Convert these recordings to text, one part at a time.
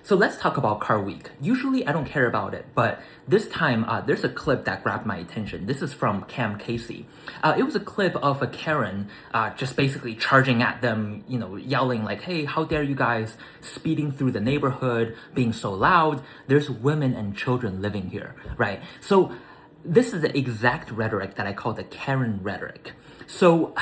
So let's talk about Car Week. Usually I don't care about it, but this time there's a clip that grabbed my attention. This is from Cam Casey. It was a clip of a Karen just basically charging at them, yelling like, hey, how dare you guys speeding through the neighborhood, being so loud. There's women and children living here, right? So this is the exact rhetoric that I call the Karen rhetoric. So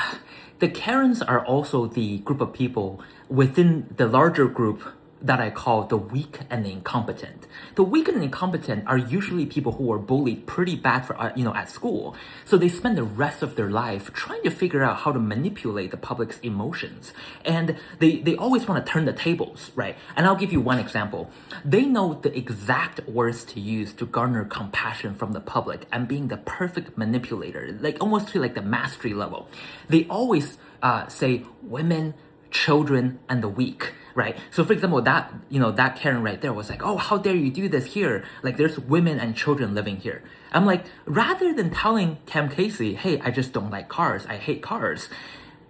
the Karens are also the group of people within the larger group that I call the weak and the incompetent. The weak and incompetent are usually people who are bullied pretty bad for at school. So they spend the rest of their life trying to figure out how to manipulate the public's emotions. And they always want to turn the tables, right? And I'll give you one example. They know the exact words to use to garner compassion from the public and being the perfect manipulator, like almost to like the mastery level. They always say women, children, and the weak, right? So for example, that Karen right there was like, oh, how dare you do this here? Like there's women and children living here. I'm like, rather than telling Cam Casey, hey, I just don't like cars, I hate cars,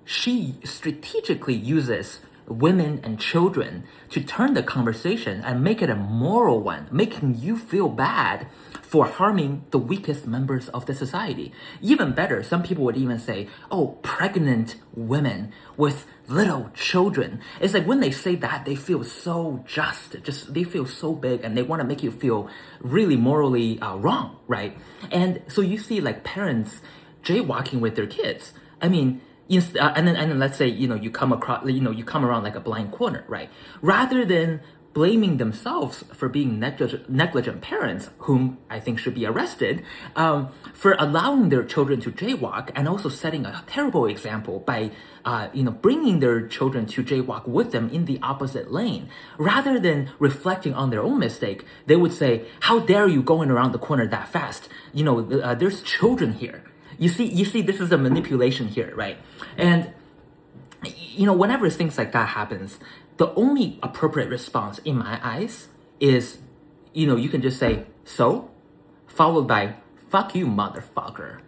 she strategically uses women and children to turn the conversation and make it a moral one, making you feel bad for harming the weakest members of the society. Even better, some people would even say, oh, pregnant women with little children. It's like when they say that, they feel so just they feel so big and they want to make you feel really morally wrong, right? And so you see like parents jaywalking with their kids. I mean, and then let's say you come around like a blind corner, right? Rather than blaming themselves for being negligent parents, whom I think should be arrested, for allowing their children to jaywalk and also setting a terrible example by bringing their children to jaywalk with them in the opposite lane. Rather than reflecting on their own mistake, they would say, how dare you going around the corner that fast? There's children here. You see, this is a manipulation here, right? And, whenever things like that happens, the only appropriate response in my eyes is, you can just say, so, followed by, fuck you, motherfucker.